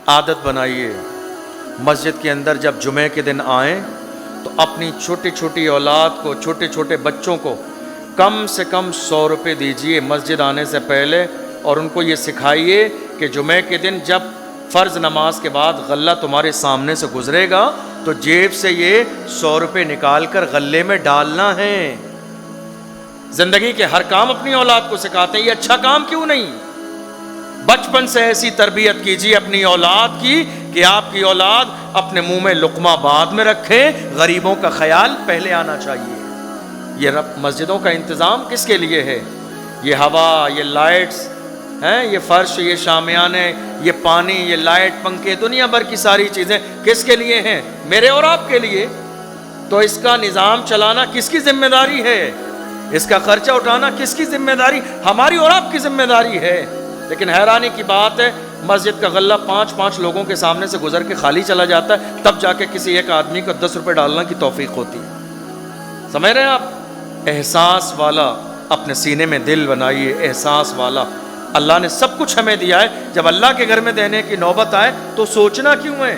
عادت بنائیے مسجد کے اندر جب جمعے کے دن آئیں تو اپنی چھوٹی چھوٹی اولاد کو، چھوٹے چھوٹے بچوں کو کم سے کم 100 روپے دیجئے مسجد آنے سے پہلے، اور ان کو یہ سکھائیے کہ جمعے کے دن جب فرض نماز کے بعد غلہ تمہارے سامنے سے گزرے گا تو جیب سے یہ 100 روپے نکال کر غلے میں ڈالنا ہے۔ زندگی کے ہر کام اپنی اولاد کو سکھاتے ہیں، یہ اچھا کام کیوں نہیں؟ بچپن سے ایسی تربیت کیجیے اپنی اولاد کی کہ آپ کی اولاد اپنے منہ میں لقمہ بعد میں رکھے، غریبوں کا خیال پہلے آنا چاہیے۔ یہ مسجدوں کا انتظام کس کے لیے ہے؟ یہ ہوا، یہ لائٹس ہیں، یہ فرش، یہ شامیانے، یہ پانی، یہ لائٹ، پنکھے، دنیا بھر کی ساری چیزیں کس کے لیے ہیں؟ میرے اور آپ کے لیے۔ تو اس کا نظام چلانا کس کی ذمہ داری ہے؟ اس کا خرچہ اٹھانا کس کی ذمہ داری؟ ہماری اور آپ کی ذمہ داری ہے۔ لیکن حیرانی کی بات ہے مسجد کا غلہ 5 لوگوں کے سامنے سے گزر کے خالی چلا جاتا ہے، تب جا کے کسی ایک آدمی کو 10 روپے ڈالنا کی توفیق ہوتی ہے۔ سمجھ رہے ہیں آپ؟ احساس والا اپنے سینے میں دل بنائیے، احساس والا۔ اللہ نے سب کچھ ہمیں دیا ہے، جب اللہ کے گھر میں دینے کی نوبت آئے تو سوچنا کیوں ہے؟